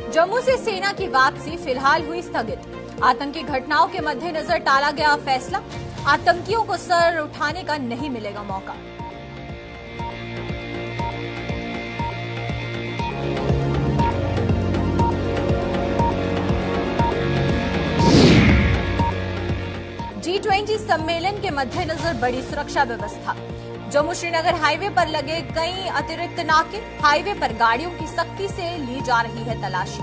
जम्मू से सेना की वापसी फिलहाल हुई स्थगित। आतंकी घटनाओं के मद्देनजर टाला गया फैसला। आतंकियों को सर उठाने का नहीं मिलेगा मौका। G20 सम्मेलन के मद्देनजर बड़ी सुरक्षा व्यवस्था। जम्मू श्रीनगर हाईवे पर लगे कई अतिरिक्त नाके। हाईवे पर गाड़ियों की सख्ती से ली जा रही है तलाशी।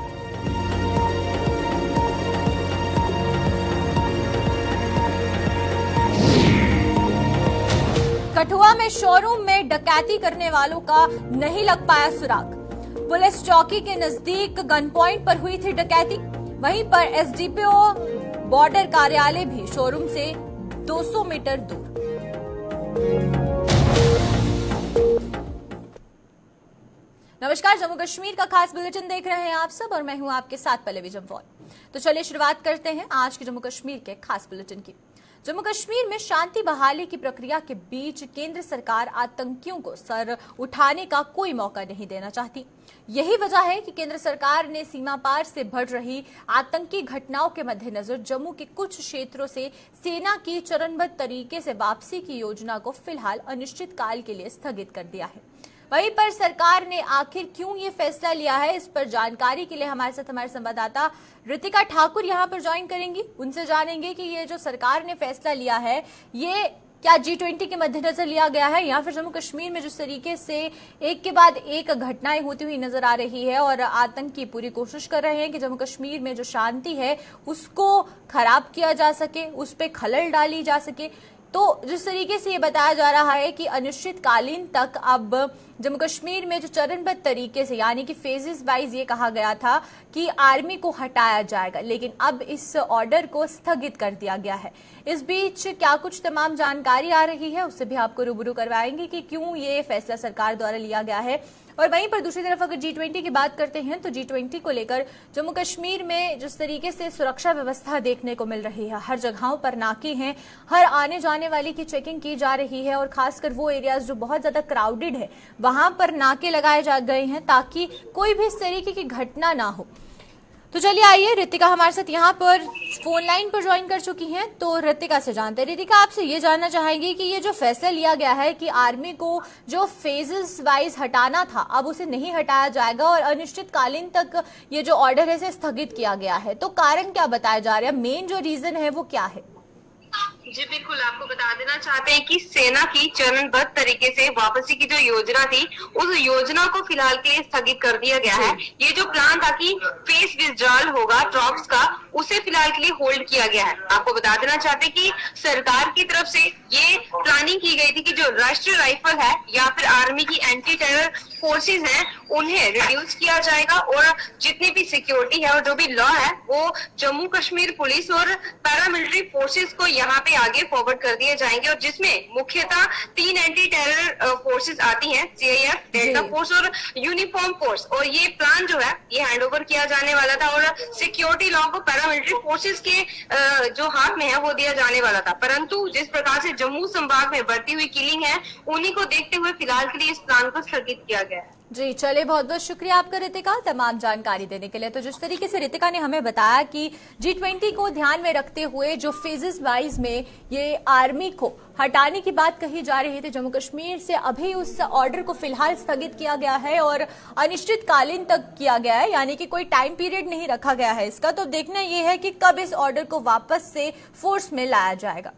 कठुआ में शोरूम में डकैती करने वालों का नहीं लग पाया सुराग। पुलिस चौकी के नजदीक गन पॉइंट पर हुई थी डकैती। वहीं पर एसडीपीओ बॉर्डर कार्यालय भी शोरूम से 200 मीटर दूर। नमस्कार, जम्मू कश्मीर का खास बुलेटिन देख रहे हैं आप सब और मैं हूं आपके साथ पल्लवी जम्वाल। तो चलिए शुरुआत करते हैं आज के जम्मू कश्मीर के खास बुलेटिन की। जम्मू कश्मीर में शांति बहाली की प्रक्रिया के बीच केंद्र सरकार आतंकियों को सर उठाने का कोई मौका नहीं देना चाहती। यही वजह है कि केंद्र सरकार ने सीमा पार से बढ़ रही आतंकी घटनाओं के मद्देनजर जम्मू के कुछ क्षेत्रों से सेना की चरणबद्ध तरीके से वापसी की योजना को फिलहाल अनिश्चित काल के लिए स्थगित कर दिया है। वहीं पर सरकार ने आखिर क्यों ये फैसला लिया है, इस पर जानकारी के लिए हमारे साथ हमारे संवाददाता रितिका ठाकुर यहां पर ज्वाइन करेंगी। उनसे जानेंगे कि ये जो सरकार ने फैसला लिया है ये क्या G20 के मद्देनजर लिया गया है या फिर जम्मू कश्मीर में जिस तरीके से एक के बाद एक घटनाएं होती हुई नजर आ रही है और आतंकी पूरी कोशिश कर रहे हैं कि जम्मू कश्मीर में जो शांति है उसको खराब किया जा सके, उस पर खलल डाली जा सके। तो जिस तरीके से ये बताया जा रहा है कि अनिश्चितकालीन तक अब जम्मू कश्मीर में जो चरणबद्ध तरीके से यानी कि फेजेस वाइज ये कहा गया था कि आर्मी को हटाया जाएगा, लेकिन अब इस ऑर्डर को स्थगित कर दिया गया है। इस बीच क्या कुछ तमाम जानकारी आ रही है उससे भी आपको रूबरू करवाएंगे कि क्यों ये फैसला सरकार द्वारा लिया गया है। और वहीं पर दूसरी तरफ अगर G20 की बात करते हैं तो G20 को लेकर जम्मू कश्मीर में जिस तरीके से सुरक्षा व्यवस्था देखने को मिल रही है, हर जगहों पर नाके हैं, हर आने जाने वाली की चेकिंग की जा रही है और खासकर वो एरियाज जो बहुत ज्यादा क्राउडेड है वहां पर नाके लगाए जा गए हैं ताकि कोई भी इस तरीके की घटना ना हो। तो चलिए आइए, रितिका हमारे साथ यहाँ पर फोन लाइन पर ज्वाइन कर चुकी हैं। तो रितिका से जानते हैं, रितिका आपसे ये जानना चाहेंगी कि ये जो फैसला लिया गया है कि आर्मी को जो फेजेस वाइज हटाना था अब उसे नहीं हटाया जाएगा और अनिश्चितकालीन तक ये जो ऑर्डर है इसे स्थगित किया गया है, तो कारण क्या बताया जा रहा है, मेन जो रीजन है वो क्या है? जी बिल्कुल, आपको बता देना चाहते हैं कि सेना की चरणबद्ध तरीके से वापसी की जो योजना थी उस योजना को फिलहाल के लिए स्थगित कर दिया गया है। ये जो प्लान था कि फेस विड्रॉल होगा ट्रॉप्स का, उसे फिलहाल के लिए होल्ड किया गया है। आपको बता देना चाहते हैं कि सरकार की तरफ से ये प्लानिंग की गई थी कि जो राष्ट्रीय राइफल है या फिर आर्मी की एंटी टेरर फोर्सेज हैं उन्हें रिड्यूस किया जाएगा और जितनी भी सिक्योरिटी है और जो भी लॉ है वो जम्मू कश्मीर पुलिस और पैरामिलिट्री फोर्सेज को यहाँ पे आगे फॉरवर्ड कर दिए जाएंगे और जिसमें मुख्यतः 3 एंटी टेरर फोर्सेज आती हैं, CIF, डेल्टा फोर्स और यूनिफॉर्म फोर्स। और ये प्लान जो है ये हैंडओवर किया जाने वाला था और सिक्योरिटी लॉ को पैरामिलिट्री फोर्सेज के जो हाथ में है वो दिया जाने वाला था। परंतु जिस प्रकार से जम्मू संभाग में बढ़ती हुई किलिंग है उन्हीं को देखते हुए फिलहाल के लिए इस प्लान को स्थगित किया गया है। जी चलिए, बहुत बहुत शुक्रिया आपका रितिका तमाम जानकारी देने के लिए। तो जिस तरीके से रितिका ने हमें बताया कि G20 को ध्यान में रखते हुए जो फेजेस वाइज में ये आर्मी को हटाने की बात कही जा रही थी जम्मू कश्मीर से, अभी उस ऑर्डर को फिलहाल स्थगित किया गया है और अनिश्चितकालीन तक किया गया है, यानी कि कोई टाइम पीरियड नहीं रखा गया है इसका। तो देखना यह है कि कब इस ऑर्डर को वापस से फोर्स में लाया जाएगा।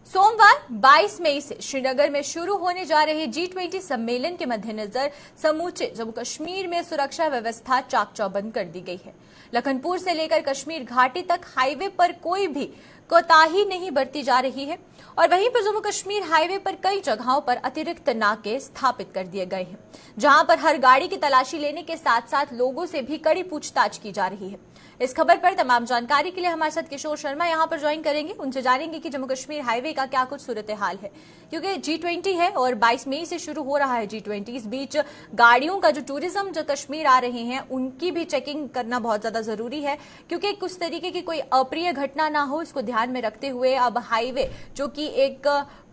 सोमवार 22 मई से श्रीनगर में शुरू होने जा रहे G20 सम्मेलन के मद्देनजर समूचे जम्मू कश्मीर में सुरक्षा व्यवस्था चाक चौबंद कर दी गई है। लखनपुर से लेकर कश्मीर घाटी तक हाईवे पर कोई भी कोताही नहीं बरती जा रही है और वहीं पर जम्मू कश्मीर हाईवे पर कई जगहों पर अतिरिक्त नाके स्थापित कर दिए गए हैं, जहां पर हर गाड़ी की तलाशी लेने के साथ साथ लोगों से भी कड़ी पूछताछ की जा रही है। इस खबर पर तमाम जानकारी के लिए हमारे साथ किशोर शर्मा यहां पर ज्वाइन करेंगे। उनसे जानेंगे कि जम्मू कश्मीर हाईवे का क्या कुछ सूरत हाल है, क्योंकि G20 है और 22 मई से शुरू हो रहा है G20। इस बीच गाड़ियों का जो टूरिज्म जो कश्मीर आ रहे हैं उनकी भी चेकिंग करना बहुत ज्यादा जरूरी है, क्योंकि कुछ तरीके की कोई अप्रिय घटना ना हो, इसको ध्यान में रखते हुए अब हाईवे जो कि एक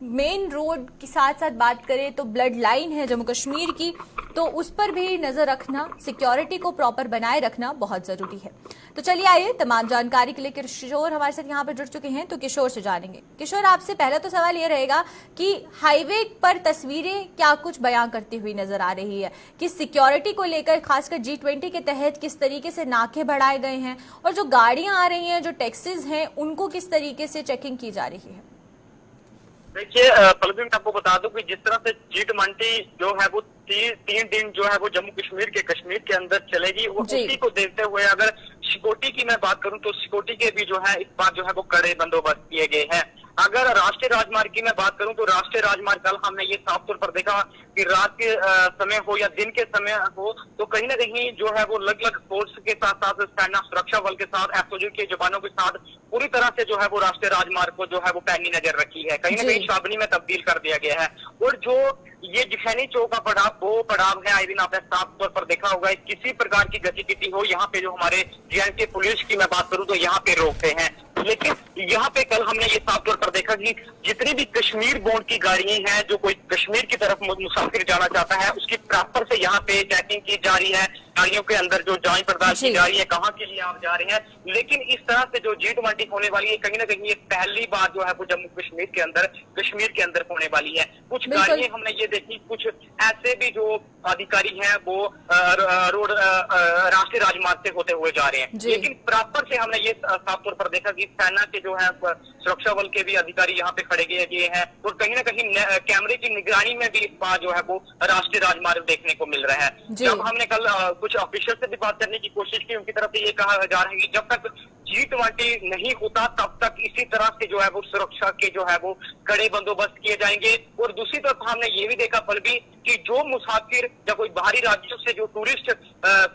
मेन रोड के साथ साथ बात करें तो ब्लड लाइन है जम्मू कश्मीर की, तो उस पर भी नजर रखना, सिक्योरिटी को प्रॉपर बनाए रखना बहुत जरूरी है। तो चलिए आइए, तमाम जानकारी के लिए किशोर हमारे साथ यहाँ पर जुड़ चुके हैं, तो किशोर से जानेंगे। किशोर, आपसे पहला तो सवाल ये रहेगा कि हाईवे पर तस्वीरें क्या कुछ बयां करती हुई नजर आ रही है कि सिक्योरिटी को लेकर खासकर G20 के तहत किस तरीके से नाके बढ़ाए गए हैं, और जो गाड़ियां आ रही हैं, जो टैक्सीज हैं, उनको किस तरीके से चेकिंग की जा रही है? देखिए पल्लवी, मैं आपको बता दूं कि जिस तरह से G20 जो है वो तीन दिन जो है वो जम्मू कश्मीर के अंदर चलेगी, और उसी को देखते हुए अगर सिक्योरिटी की मैं बात करूं तो सिक्योरिटी के भी जो है इस बार जो है वो कड़े बंदोबस्त किए गए हैं। अगर राष्ट्रीय राजमार्ग की मैं बात करूं तो राष्ट्रीय राजमार्ग कल हमने ये साफ तौर पर देखा कि रात के समय हो या दिन के समय हो, तो कहीं ना कहीं जो है वो अलग अलग फोर्स के साथ साथ सेना सुरक्षा बल के साथ, एसओजी के जवानों के साथ पूरी तरह से जो है वो राष्ट्रीय राजमार्ग को जो है वो पैनी नजर रखी है, कहीं ना कहीं छावनी में तब्दील कर दिया गया है। और जो ये जिखैनी चौक का पड़ाव, वो पड़ाव है, आई दिन आपने साफ तौर पर देखा होगा, किसी प्रकार की गतिविधि हो यहाँ पे जो हमारे JNK पुलिस की मैं बात करूं तो यहाँ पे रोकते हैं। लेकिन यहाँ पे कल हमने ये साफ तौर पर देखा कि जितनी भी कश्मीर बोर्ड की गाड़ियां हैं, जो कोई कश्मीर की तरफ मुसाफिर जाना चाहता है, उसकी प्रॉपर से यहाँ पे चेकिंग की जा रही है, गाड़ियों के अंदर जो जांच पड़ताल की जा रही है, कहाँ के लिए आप जा रहे हैं। लेकिन इस तरह से जो G20 होने वाली है, कहीं ना कहीं ये पहली बार जो है वो जम्मू कश्मीर के अंदर होने वाली है। कुछ गाड़ियां हमने ये देखी, कुछ ऐसे भी जो अधिकारी हैं वो रोड राष्ट्रीय राजमार्ग से होते हुए जा रहे हैं, लेकिन प्रॉपर से हमने ये साफ तौर पर देखा कि सेना के जो है सुरक्षा बल के भी अधिकारी यहाँ पे खड़े किए हैं, और कहीं ना कहीं कैमरे की निगरानी में भी इस बार जो है वो राष्ट्रीय राजमार्ग देखने को मिल रहा है। जब हमने कल कुछ ऑफिसर से भी बात करने की कोशिश की, उनकी तरफ से ये कहा जा रहा है कि जब तक G20 नहीं होता तब तक इसी तरह से जो है वो सुरक्षा के जो है वो कड़े बंदोबस्त किए जाएंगे। और दूसरी तरफ हमने ये भी देखा पलवी कि जो मुसाफिर या कोई बाहरी राज्यों से जो टूरिस्ट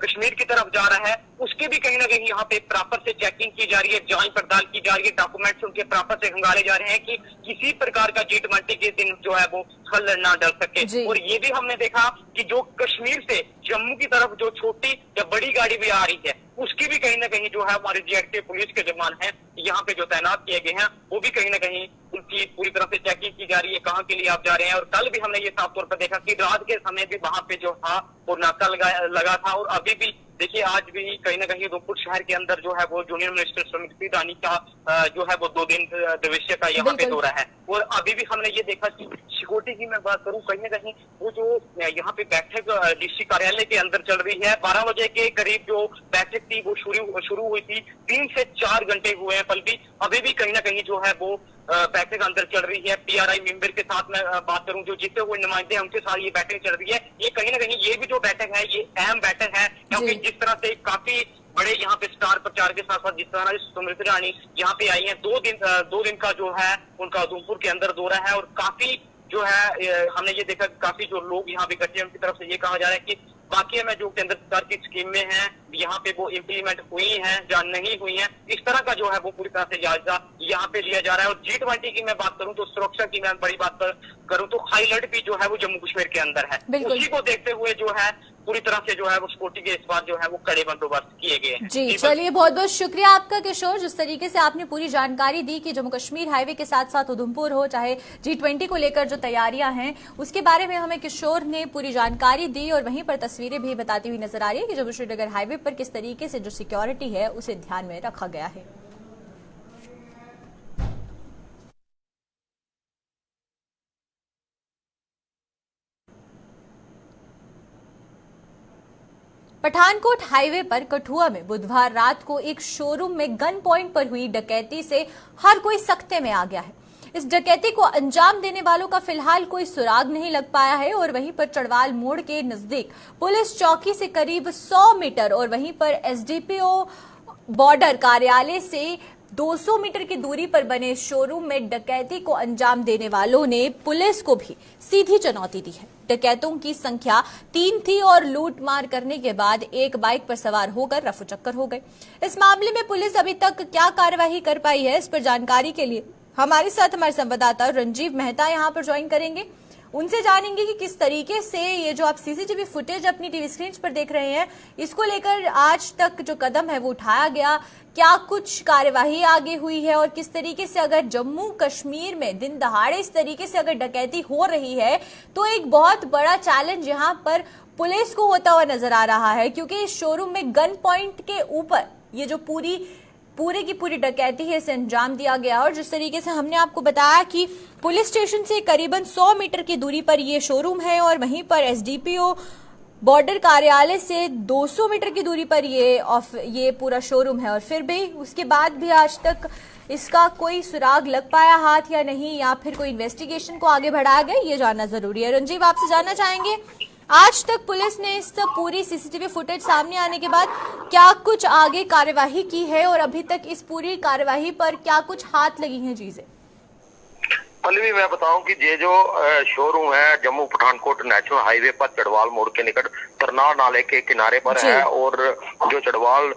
कश्मीर की तरफ जा रहा है, उसके भी कहीं ना कहीं यहाँ पे प्रॉपर से चेकिंग की जा रही है, जांच पड़ताल की जा रही है, डॉक्यूमेंट्स उनके प्रॉपर से खंगाले जा रहे हैं कि किसी प्रकार का G20 के दिन जो है वो खलल ना डल सके। और ये भी हमने देखा कि जो कश्मीर से जम्मू की तरफ जो छोटी या बड़ी गाड़ी भी आ रही है, उसकी भी कहीं ना कहीं जो है हमारे JNK पुलिस के जवान हैं यहाँ पे जो तैनात किए गए हैं, वो भी कहीं ना कहीं उनकी पूरी तरह से चेकिंग की जा रही है, कहाँ के लिए आप जा रहे हैं। और कल भी हमने ये साफ तौर पर देखा कि रात के समय भी वहां पे जो था वो नाका लगा था, और अभी भी देखिए आज भी कहीं ना कहीं उधमपुर शहर के अंदर जो है वो जूनियर मिनिस्टर स्मृति ईरानी का जो है वो 2 दिन दिवसीय का यहाँ पे दौरा है। और अभी भी हमने ये देखा कि सिक्योरिटी की मैं बात करूं, कहीं ना कहीं वो जो यहाँ पे बैठक DC कार्यालय के अंदर चल रही है, 12 बजे के करीब जो बैठक थी वो शुरू हुई थी, 3 से 4 घंटे हुए हैं पलटी, अभी भी कहीं ना कहीं जो है वो बैठक अंदर चल रही है। PRI मेंबर के साथ मैं बात करूं, जो जीते हुए नुमाइंदे हैं उनके साथ ये बैठक चल रही है। ये कहीं ना कहीं ये भी जो बैठक है ये अहम बैठक है, क्योंकि जिस तरह से काफी बड़े यहाँ पे स्टार प्रचार के साथ साथ जिस तरह स्मृति ईरानी यहाँ पे आई है, 2 दिन का जो है उनका उधमपुर के अंदर दौरा है, और काफी जो है हमने ये देखा काफी जो लोग यहाँ पे इकट्ठे, उनकी तरफ से ये कहा जा रहा है कि बाकी में जो केंद्र सरकार की स्कीमें हैं यहाँ पे वो इम्प्लीमेंट हुई हैं या नहीं हुई हैं, इस तरह का जो है वो पूरी तरह से जायजा यहाँ पे लिया जा रहा है। और G20 की मैं बात करूं तो सुरक्षा की मैं बड़ी बात करूं तो हाई अलर्ट भी जो है वो जम्मू कश्मीर के अंदर है, उसी को देखते हुए जो है पूरी तरह से जो है वो सिक्योरिटी के इस बार जो है वो कड़े बंदोबस्त किए गए हैं। जी चलिए, बहुत बहुत शुक्रिया आपका किशोर, जिस तरीके से आपने पूरी जानकारी दी कि जम्मू कश्मीर हाईवे के साथ साथ उधमपुर हो, चाहे G20 को लेकर जो तैयारियां हैं उसके बारे में हमें किशोर ने पूरी जानकारी दी, और वहीं पर तस्वीरें भी बताती हुई नजर आ रही है कि जम्मू श्रीनगर हाईवे पर किस तरीके से जो सिक्योरिटी है उसे ध्यान में रखा गया है। पठानकोट हाईवे पर कठुआ में बुधवार रात को एक शोरूम में गन पॉइंट पर हुई डकैती से हर कोई सख्ते में आ गया है। इस डकैती को अंजाम देने वालों का फिलहाल कोई सुराग नहीं लग पाया है, और वहीं पर चढ़वाल मोड़ के नजदीक पुलिस चौकी से करीब 100 मीटर और वहीं पर SDPO बॉर्डर कार्यालय से 200 मीटर की दूरी पर बने शोरूम में डकैती को अंजाम देने वालों ने पुलिस को भी सीधी चुनौती दी है। डकैतों की संख्या 3 थी और लूटमार करने के बाद एक बाइक पर सवार होकर रफूचक्कर हो गए। इस मामले में पुलिस अभी तक क्या कार्यवाही कर पाई है, इस पर जानकारी के लिए हमारे साथ हमारे संवाददाता रंजीव मेहता यहां पर ज्वाइन करेंगे। उनसे जानेंगे कि किस तरीके से ये जो आप सीसीटीवी फुटेज अपनी टीवी स्क्रीन पर देख रहे हैं, इसको लेकर आज तक जो कदम है वो उठाया गया, क्या कुछ कार्यवाही आगे हुई है और किस तरीके से अगर जम्मू कश्मीर में दिन दहाड़े इस तरीके से अगर डकैती हो रही है तो एक बहुत बड़ा चैलेंज यहाँ पर पुलिस को होता हुआ नजर आ रहा है, क्योंकि इस शोरूम में गन पॉइंट के ऊपर ये जो पूरी की पूरी डकैती है इसे अंजाम दिया गया। और जिस तरीके से हमने आपको बताया कि पुलिस स्टेशन से करीबन 100 मीटर की दूरी पर ये शोरूम है और वहीं पर एसडीपीओ बॉर्डर कार्यालय से 200 मीटर की दूरी पर ये पूरा शोरूम है, और फिर भी उसके बाद भी आज तक इसका कोई सुराग लग पाया हाथ या नहीं, या फिर कोई इन्वेस्टिगेशन को आगे बढ़ाया गया, ये जानना जरूरी है। रंजीव, आपसे जानना चाहेंगे, आज तक पुलिस ने इस पूरी सीसीटीवी फुटेज सामने आने के बाद क्या कुछ आगे कार्यवाही की है और अभी तक इस पूरी कार्यवाही पर क्या कुछ हाथ लगी हैं चीजें? पल्लवी, मैं बताऊं कि ये जो शोरूम है जम्मू पठानकोट नेशनल हाईवे पर चढ़वाल मोड़ के निकट तरनार नाले के किनारे पर है, और जो चढ़वाल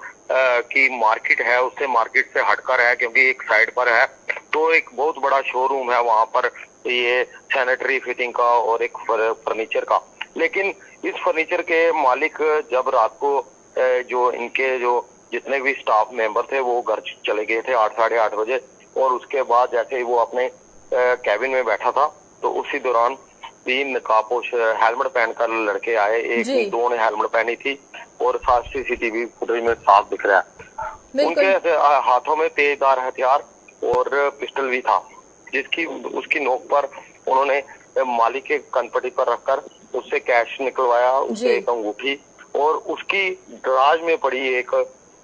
की मार्केट है उससे मार्केट से हटकर है, क्योंकि एक साइड पर है, तो एक बहुत बड़ा शोरूम है वहां पर, ये सैनिटरी फिटिंग का और एक फर्नीचर का। लेकिन इस फर्नीचर के मालिक जब रात को जो इनके जो जितने भी स्टाफ मेंबर थे वो घर चले गए थे 8 साढ़े 8 बजे, और उसके बाद जैसे ही वो अपने कैबिन में बैठा था तो उसी दौरान 3 नकाबपोश हेलमेट पहनकर लड़के आए, एक दो ने हेलमेट पहनी थी और साथ सीसीटीवी फुटेज में साफ दिख रहा है। उनके हाथों में तेजधार हथियार और पिस्टल भी था, उसकी नोक पर उन्होंने मालिक के कनपट्टी पर रखकर उससे कैश निकलवाया, उससे एक अंगूठी और उसकी दराज में पड़ी एक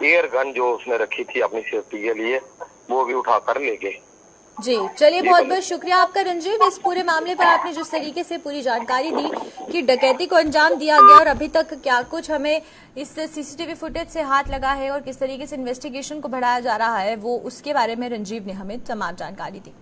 एयर गन जो उसने रखी थी अपनी सेफ्टी के लिए, वो भी उठाकर ले गए। जी, चलिए, बहुत बहुत शुक्रिया आपका रंजीव, इस पूरे मामले पर आपने जिस तरीके से पूरी जानकारी दी कि डकैती को अंजाम दिया गया और अभी तक क्या कुछ हमें इस सीसीटीवी फुटेज से हाथ लगा है और किस तरीके से इन्वेस्टिगेशन को बढ़ाया जा रहा है, वो उसके बारे में रंजीव ने हमें तमाम जानकारी दी।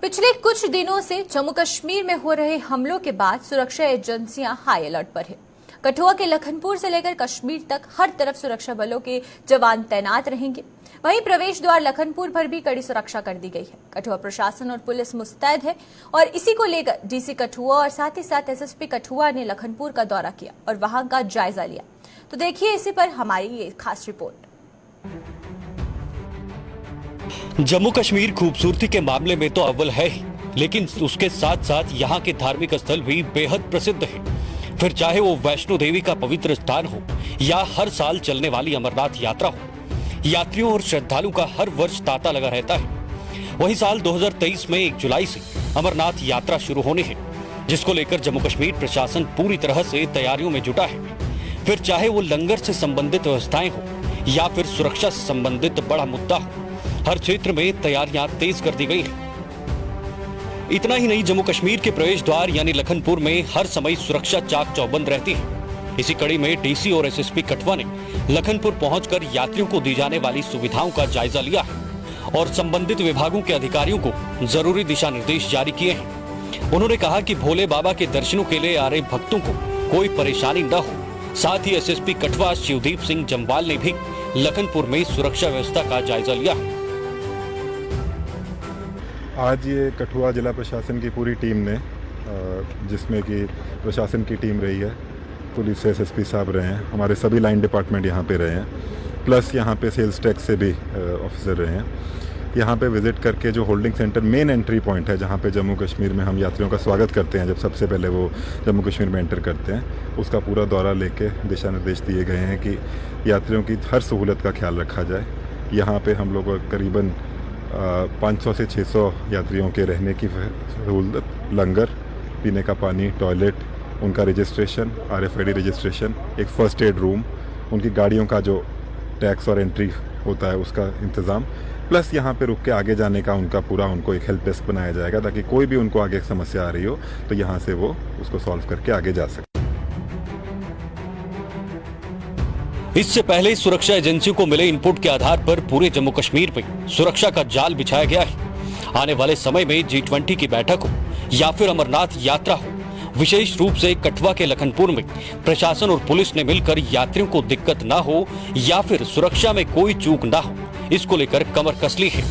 पिछले कुछ दिनों से जम्मू कश्मीर में हो रहे हमलों के बाद सुरक्षा एजेंसियां हाई अलर्ट पर है। कठुआ के लखनपुर से लेकर कश्मीर तक हर तरफ सुरक्षा बलों के जवान तैनात रहेंगे। वहीं प्रवेश द्वार लखनपुर पर भी कड़ी सुरक्षा कर दी गई है। कठुआ प्रशासन और पुलिस मुस्तैद है और इसी को लेकर डीसी कठुआ और साथ ही साथ एसएसपी कठुआ ने लखनपुर का दौरा किया और वहां का जायजा लिया। तो देखिए इसी पर हमारी ये खास रिपोर्ट। जम्मू कश्मीर खूबसूरती के मामले में तो अव्वल है ही, लेकिन उसके साथ साथ यहाँ के धार्मिक स्थल भी बेहद प्रसिद्ध है। फिर चाहे वो वैष्णो देवी का पवित्र स्थान हो या हर साल चलने वाली अमरनाथ यात्रा हो, यात्रियों और श्रद्धालुओं का हर वर्ष तांता लगा रहता है। वही साल 2023 में 1 जुलाई से अमरनाथ यात्रा शुरू होनी है, जिसको लेकर जम्मू कश्मीर प्रशासन पूरी तरह से तैयारियों में जुटा है। फिर चाहे वो लंगर से संबंधित व्यवस्थाएं हो या फिर सुरक्षा से संबंधित बड़ा मुद्दा हो, हर क्षेत्र में तैयारियां तेज कर दी गई हैं। इतना ही नहीं, जम्मू कश्मीर के प्रवेश द्वार यानी लखनपुर में हर समय सुरक्षा चाक चौबंद रहती है। इसी कड़ी में डीसी और एसएसपी कठुआ ने लखनपुर पहुंचकर यात्रियों को दी जाने वाली सुविधाओं का जायजा लिया है और संबंधित विभागों के अधिकारियों को जरूरी दिशा निर्देश जारी किए हैं। उन्होंने कहा कि भोले बाबा के दर्शनों के लिए आ रहे भक्तों को कोई परेशानी न हो। साथ ही एसएसपी कठुआ शिवदीप सिंह जम्वाल ने भी लखनपुर में सुरक्षा व्यवस्था का जायजा लिया है। आज ये कठुआ जिला प्रशासन की पूरी टीम ने, जिसमें कि प्रशासन की टीम रही है, पुलिस से एसएसपी साहब रहे हैं, हमारे सभी लाइन डिपार्टमेंट यहाँ पे रहे हैं, प्लस यहाँ पे सेल्स टैक्स से भी ऑफिसर रहे हैं। यहाँ पे विज़िट करके जो holding centre main entry point है, जहाँ पे जम्मू कश्मीर में हम यात्रियों का स्वागत करते हैं, जब सबसे पहले वो जम्मू कश्मीर में एंटर करते हैं, उसका पूरा दौरा लेके दिशा निर्देश दिए गए हैं कि यात्रियों की हर सहूलत का ख्याल रखा जाए। यहाँ पे हम लोग करीबन 500 से 600 यात्रियों के रहने की सहूलत, लंगर, पीने का पानी, टॉयलेट, उनका रजिस्ट्रेशन, RFID रजिस्ट्रेशन, एक फ़र्स्ट एड रूम, उनकी गाड़ियों का जो टैक्स और एंट्री होता है उसका इंतज़ाम, प्लस यहाँ पे रुक के आगे जाने का उनको एक हेल्प डेस्क बनाया जाएगा, ताकि कोई भी उनको आगे समस्या आ रही हो तो यहाँ से वो उसको सॉल्व करके आगे जा सके। इससे पहले सुरक्षा एजेंसियों को मिले इनपुट के आधार पर पूरे जम्मू कश्मीर में सुरक्षा का जाल बिछाया गया है। आने वाले समय में G20 की बैठक हो या फिर अमरनाथ यात्रा हो, विशेष रूप से कठुआ के लखनपुर में प्रशासन और पुलिस ने मिलकर यात्रियों को दिक्कत ना हो या फिर सुरक्षा में कोई चूक ना हो, इसको लेकर कमर कस ली है।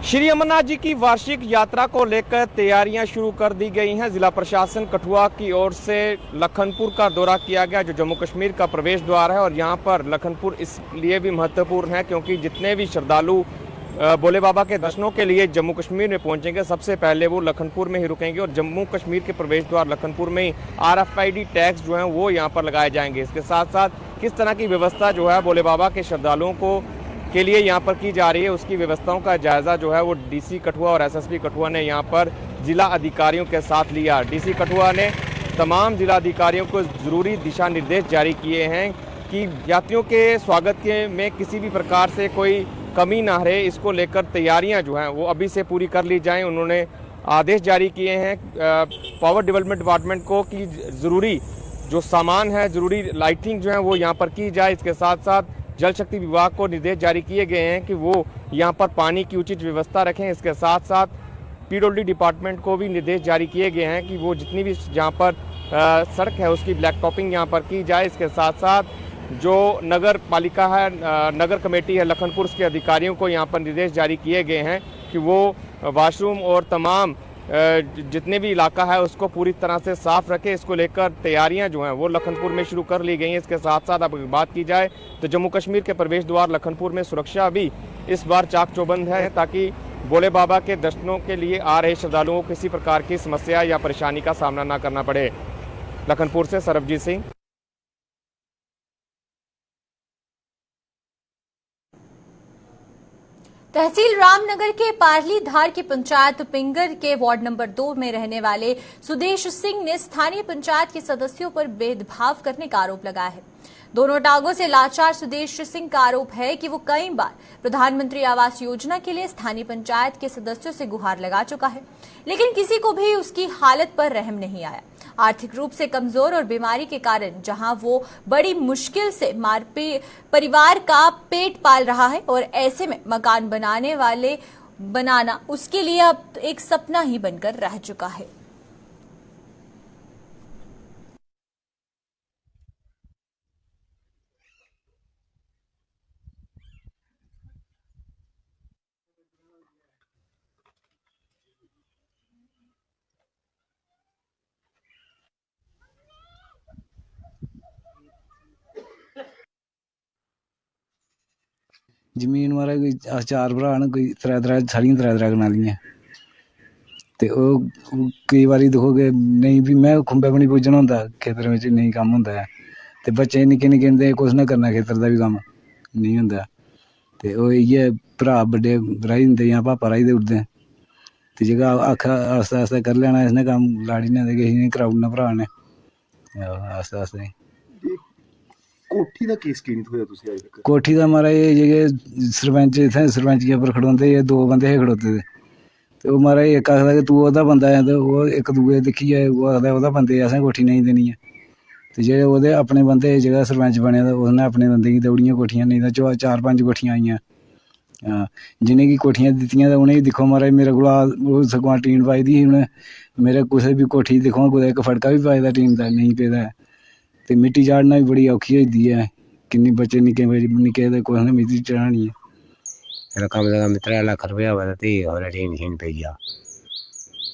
श्री अमरनाथ जी की वार्षिक यात्रा को लेकर तैयारियां शुरू कर दी गई हैं। जिला प्रशासन कठुआ की ओर से लखनपुर का दौरा किया गया, जो जम्मू कश्मीर का प्रवेश द्वार है। और यहां पर लखनपुर इसलिए भी महत्वपूर्ण है क्योंकि जितने भी श्रद्धालु भोले बाबा के दर्शनों के लिए जम्मू कश्मीर में पहुंचेंगे, सबसे पहले वो लखनपुर में ही रुकेंगे। और जम्मू कश्मीर के प्रवेश द्वार लखनपुर में ही RFID टैग्स जो हैं वो यहाँ पर लगाए जाएंगे। इसके साथ साथ किस तरह की व्यवस्था जो है भोले बाबा के श्रद्धालुओं को के लिए यहाँ पर की जा रही है, उसकी व्यवस्थाओं का जायजा जो है वो DC कठुआ और SSP कठुआ ने यहाँ पर जिला अधिकारियों के साथ लिया। DC कठुआ ने तमाम जिला अधिकारियों को जरूरी दिशा निर्देश जारी किए हैं कि यात्रियों के स्वागत के में किसी भी प्रकार से कोई कमी ना रहे। इसको लेकर तैयारियां जो हैं वो अभी से पूरी कर ली जाएं। उन्होंने आदेश जारी किए हैं पावर डेवलपमेंट डिपार्टमेंट को कि ज़रूरी जो सामान है, ज़रूरी लाइटिंग जो है वो यहाँ पर की जाए। इसके साथ साथ जल शक्ति विभाग को निर्देश जारी किए गए हैं कि वो यहाँ पर पानी की उचित व्यवस्था रखें। इसके साथ साथ PWD डिपार्टमेंट को भी निर्देश जारी किए गए हैं कि वो जितनी भी जहाँ पर सड़क है उसकी ब्लैक टॉपिंग यहाँ पर की जाए। इसके साथ साथ जो नगर पालिका है, नगर कमेटी है लखनपुर के अधिकारियों को यहाँ पर निर्देश जारी किए गए हैं कि वो वाशरूम और तमाम जितने भी इलाका है उसको पूरी तरह से साफ रखे। इसको लेकर तैयारियां जो हैं वो लखनपुर में शुरू कर ली गई हैं। इसके साथ साथ अब बात की जाए तो जम्मू कश्मीर के प्रवेश द्वार लखनपुर में सुरक्षा भी इस बार चाक चौबंद है, ताकि भोले बाबा के दर्शनों के लिए आ रहे श्रद्धालुओं को किसी प्रकार की समस्या या परेशानी का सामना न करना पड़े। लखनपुर से सरबजीत सिंह। तहसील रामनगर के पारली धार की पंचायत पिंगर के वार्ड नंबर 2 में रहने वाले सुदेश सिंह ने स्थानीय पंचायत के सदस्यों पर भेदभाव करने का आरोप लगाया है। दोनों टांगों से लाचार सुदेश सिंह का आरोप है कि वो कई बार प्रधानमंत्री आवास योजना के लिए स्थानीय पंचायत के सदस्यों से गुहार लगा चुका है, लेकिन किसी को भी उसकी हालत पर रहम नहीं आया। आर्थिक रूप से कमजोर और बीमारी के कारण जहां वो बड़ी मुश्किल से परिवार का पेट पाल रहा है और ऐसे में मकान बनाना उसके लिए अब एक सपना ही बनकर रह चुका है। जमीन महाराज कोई अस 4 भरा न, कोई सारियां त्रै कनालियां ते ओह् केई बारी दिक्खो कि नेईं भी मैं खुंबे बी निं पुज्जना होंदा, खेतरें बिच नेईं कम्म होंदा ऐ ते बच्चे निक्के निक्के न ते कुस ने करना खेतर दा बी कम्म नेईं होंदा ते ओह् इ'यै भ्रा बड्डे राही दिंदे जां भापा राही देई ओड़दे ते जेह्का आखा आस्ता आस्ता करी लैना इसने कम्म लाड़ी ने ते किश इ'यां कराई ओड़ना भ्रा ने आस्ता आस्ता। कोठी दा केस की नहीं थोया तुसें अजें तक? कोठी दा महाराज जेह्के सरपंच इत्थें सरपंचिया पर खड़ोंदे हे, 2 बंदे हे खड़ोते दे ते ओह् महाराज इक आखदा कि तूं ओह्दा बंदा ऐ ते ओह् इक दूए दिक्खियै ओह् आखदा ओह्दा बंदे असें कोठी नेईं देनी ऐ ते जेह्ड़े ओह्दे अपने बंदे जेह्ड़ा सरपंच बनेआ ते उसने अपने बंदे गी देई ओड़ियां कोठियां, नेईं तां 4-5 कोठियां आइयां। जिनेंगी कोठियां दित्तियां ते उ'नेंगी दिक्खो महाराज मेरे कोला ओह् सगुआं टीन पाई दी ही उ'नें, मेरे कुसै बी कोठी दिक्खो कुदै इक फड़का बी पाए दा टीन दा नेईं पेदा ऐ ते मिट्टी चाढ़ना बी बड़ी औखी होई दी ऐ। किन्नी बच्चे निक्के ते कुसै ने मिट्टी चढ़ानी ऐ। कम से कम 3 लाख रपेआ होऐ ते खबरै टीन शीन पेई जा।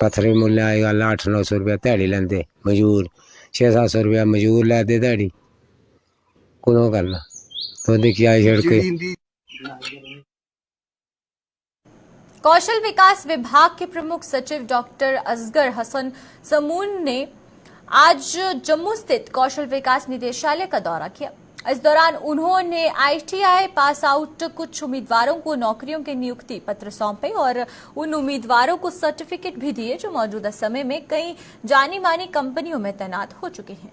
पत्थर बी मुल्लें अजकल 800-900 रपेआ ध्याड़ी लैंदे मजूर, 600-700 रपेआ मजूर लै दे ध्याड़ी, कुत्थूं करना तुस दिक्खी आई सड़क। कौशल विकास विभाग के प्रमुख सचिव डॉक्टर असगर हसन समून ने आज जम्मू स्थित कौशल विकास निदेशालय का दौरा किया। इस दौरान उन्होंने ITI पास आउट कुछ उम्मीदवारों को नौकरियों के नियुक्ति पत्र सौंपे और उन उम्मीदवारों को सर्टिफिकेट भी दिए जो मौजूदा समय में कई जानी मानी कंपनियों में तैनात हो चुके हैं।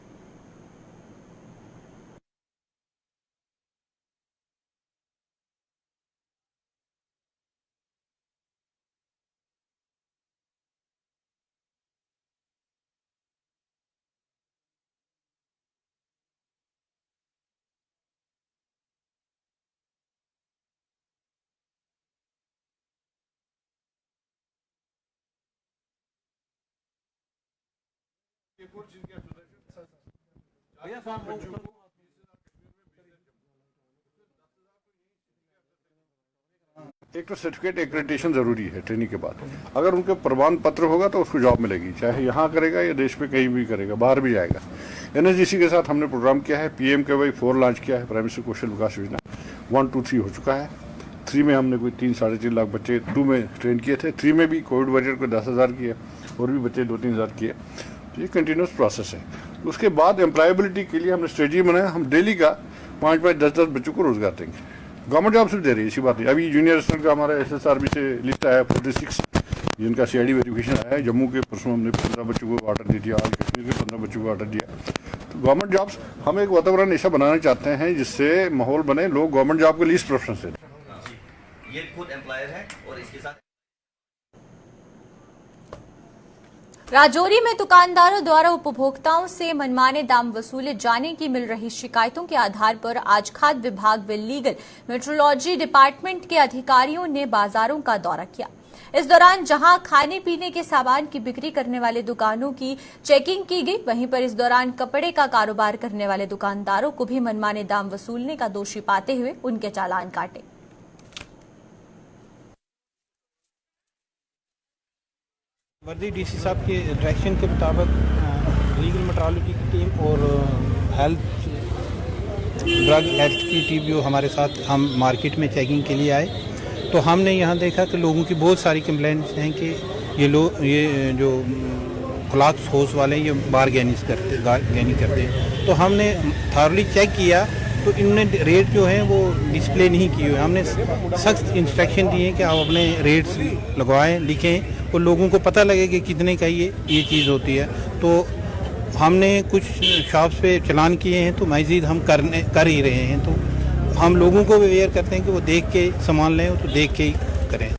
एक तो सर्टिफिकेट एक्रेडिटेशन जरूरी है ट्रेनिंग के बाद। अगर उनके प्रमाण पत्र होगा तो उसको जॉब मिलेगी, चाहे यहाँ करेगा या देश में कहीं भी करेगा, बाहर भी जाएगा। एनएसडीसी के साथ हमने प्रोग्राम किया है, PMKY4 लॉन्च किया है, प्राइमरी कौशल विकास योजना 1, 2, 3 हो चुका है। 3 में हमने कोई 3-3.5 लाख बच्चे 2 में ट्रेन किए थे। 3 में भी कोविड वॉरियर को 10,000 किए और भी बच्चे 2-3 हज़ार किए। तो ये कंटिन्यूस प्रोसेस है। उसके बाद एम्प्लॉयबिलिटी के लिए हमने स्ट्रेटजी बनाया, हम डेली का 5-5, 10-10 बच्चों को रोजगार देंगे। गवर्नमेंट जॉब सिर्फ दे रही है, ऐसी बात नहीं। अभी जूनियर असिस्टेंट का हमारा SSRB से लिस्ट आया 46 जिनका CID वेरिफिकेशन आया है। जम्मू के परसों हमने 15 बच्चों को ऑर्डर दे दिया, आज कश्मीर के 15 बच्चों को ऑर्डर दिया। तो गवर्नमेंट जॉब्स हम एक वातावरण ऐसा बनाना चाहते हैं जिससे माहौल बने, लोग गवर्नमेंट जॉब को लीस्ट प्रेफरेंस दें। ये खुद एम्प्लॉयर है और इसके साथ राजौरी में दुकानदारों द्वारा उपभोक्ताओं से मनमाने दाम वसूले जाने की मिल रही शिकायतों के आधार पर आज खाद्य विभाग व लीगल मेट्रोलॉजी डिपार्टमेंट के अधिकारियों ने बाजारों का दौरा किया। इस दौरान जहां खाने पीने के सामान की बिक्री करने वाले दुकानों की चेकिंग की गई, वहीं पर इस दौरान कपड़े का कारोबार करने वाले दुकानदारों को भी मनमाने दाम वसूलने का दोषी पाते हुए उनके चालान काटे। वर्दी DC साहब के डायरेक्शन के मुताबिक लीगल मेट्रोलॉजी की टीम और हेल्थ ड्रग हेल्थ की टीम जो हमारे साथ हम मार्केट में चेकिंग के लिए आए, तो हमने यहाँ देखा कि लोगों की बहुत सारी कंप्लेंट्स हैं कि ये जो क्लॉथ हाउस वाले ये बारगेनिंग करते हैं। तो हमने थॉरली चेक किया तो इन्होंने रेट जो है वो डिस्प्ले नहीं किए हुए। हमने सख्त इंस्ट्रक्शन दिए कि आप अपने रेट्स लगवाएं, लिखें और लोगों को पता लगे कि कितने का ये चीज़ होती है। तो हमने कुछ शॉप्स पे चलान किए हैं, तो मज़ीद हम कर ही रहे हैं। तो हम लोगों को भी अवेयर करते हैं कि वो देख के सामान लें, तो देख के ही करें।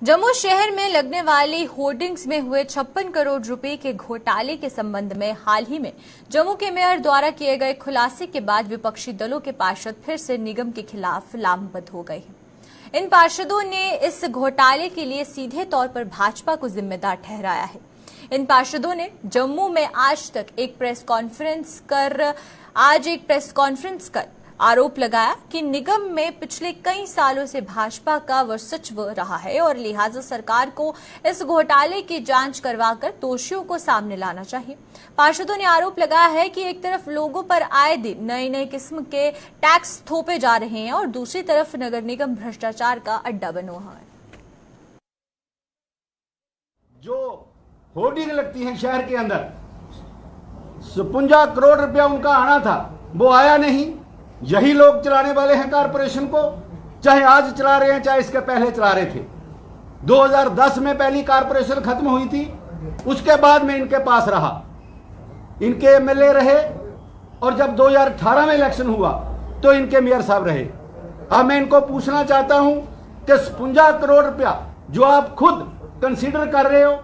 जम्मू शहर में लगने वाली होर्डिंग्स में हुए 56 करोड़ रुपए के घोटाले के संबंध में हाल ही में जम्मू के मेयर द्वारा किए गए खुलासे के बाद विपक्षी दलों के पार्षद फिर से निगम के खिलाफ लामबंद हो गए हैं। इन पार्षदों ने इस घोटाले के लिए सीधे तौर पर भाजपा को जिम्मेदार ठहराया है। इन पार्षदों ने जम्मू में आज एक प्रेस कॉन्फ्रेंस कर आरोप लगाया कि निगम में पिछले कई सालों से भाजपा का वर्चस्व रहा है और लिहाजा सरकार को इस घोटाले की जांच करवाकर दोषियों को सामने लाना चाहिए। पार्षदों ने आरोप लगाया है कि एक तरफ लोगों पर आए दिन नई किस्म के टैक्स थोपे जा रहे हैं और दूसरी तरफ नगर निगम भ्रष्टाचार का अड्डा बना हुआ है। जो होर्डिंग लगती है शहर के अंदर, 56 करोड़ रुपया उनका आना था, वो आया नहीं। यही लोग चलाने वाले हैं कारपोरेशन को, चाहे आज चला रहे हैं चाहे इसके पहले चला रहे थे। 2010 में पहली कारपोरेशन खत्म हुई थी, उसके बाद में इनके पास रहा, इनके MLA रहे और जब 2018 में इलेक्शन हुआ तो इनके मेयर साहब रहे। अब मैं इनको पूछना चाहता हूं कि 56 करोड़ रुपया जो आप खुद कंसीडर कर रहे हो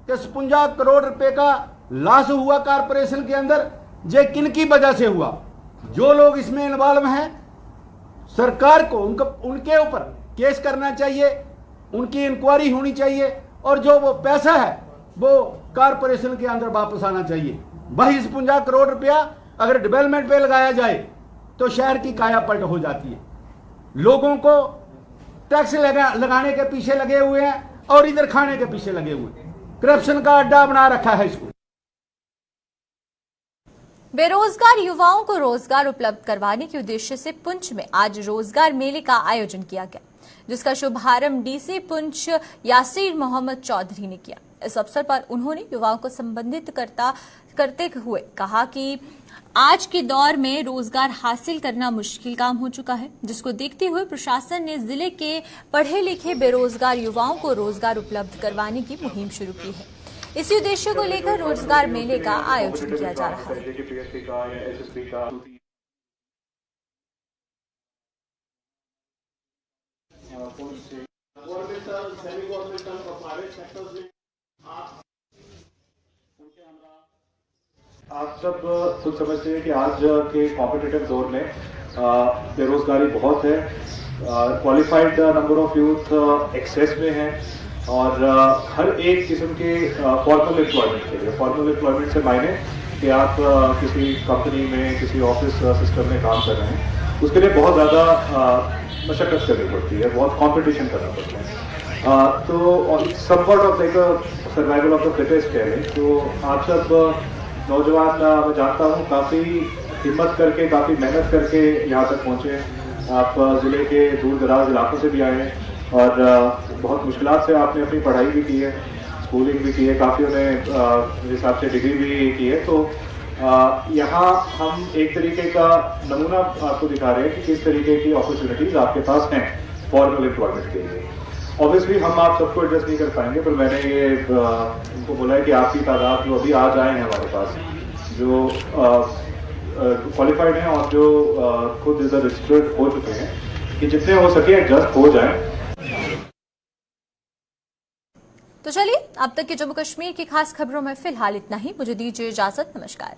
कि 56 करोड़ रुपए का लॉस हुआ कारपोरेशन के अंदर, ये किन की वजह से हुआ? जो लोग इसमें इन्वॉल्व हैं, सरकार को उनके ऊपर केस करना चाहिए, उनकी इंक्वायरी होनी चाहिए और जो वो पैसा है वो कारपोरेशन के अंदर वापस आना चाहिए। वही 56 करोड़ रुपया अगर डेवलपमेंट पे लगाया जाए तो शहर की काया पलट हो जाती है। लोगों को टैक्स लगाने के पीछे लगे हुए हैं और इधर खाने के पीछे लगे हुए हैं। करप्शन का अड्डा बना रखा है इसको। बेरोजगार युवाओं को रोजगार उपलब्ध करवाने के उद्देश्य से पुंछ में आज रोजगार मेले का आयोजन किया गया, जिसका शुभारंभ DC पुंछ यासीर मोहम्मद चौधरी ने किया। इस अवसर पर उन्होंने युवाओं को संबोधित करते हुए कहा कि आज के दौर में रोजगार हासिल करना मुश्किल काम हो चुका है, जिसको देखते हुए प्रशासन ने जिले के पढ़े लिखे बेरोजगार युवाओं को रोजगार उपलब्ध करवाने की मुहिम शुरू की है। इसी उद्देश्य को लेकर रोजगार मेले का आयोजन किया जा रहा है। आप सब खुद समझते हैं कि आज के कॉम्पिटिटिव दौर में बेरोजगारी बहुत है, qualified number of youth excess में है और हर एक किस्म के फॉर्मल एम्प्लॉयमेंट के लिए, फॉर्मल एम्प्लॉयमेंट से मायने कि आप किसी कंपनी में किसी ऑफिस सिस्टम में काम कर रहे हैं, उसके लिए बहुत ज़्यादा मशक्क़त करनी पड़ती है, बहुत कंपटीशन करना पड़ता है। तो somewhat of like survival of the fittest कह लें। तो आप सब नौजवान मैं जानता हूँ काफ़ी हिम्मत करके, काफ़ी मेहनत करके यहाँ तक पहुँचे। आप ज़िले के दूर दराज इलाकों से भी आए हैं और बहुत मुश्किलात से आपने अपनी पढ़ाई भी की है, स्कूलिंग भी की है, काफ़ी उन्हें मेरे हिसाब से डिग्री भी की है। तो यहाँ हम एक तरीके का नमूना आपको दिखा रहे हैं कि किस तरीके की अपॉर्चुनिटीज़ आपके पास हैं फॉर्मल एम्प्लॉयमेंट के लिए। ऑब्वियसली हम आप सबको एडजस्ट नहीं कर पाएंगे, पर मैंने ये उनको बोला है कि आपकी तादाद जो अभी आज आए हैं हमारे पास, जो क्वालिफाइड हैं और जो खुद इधर रजिस्टर्ड हो चुके हैं, कि जितने हो सके एडजस्ट हो जाएं। तो चलिए अब तक के जम्मू कश्मीर की खास खबरों में फिलहाल इतना ही। मुझे दीजिए इजाजत। नमस्कार।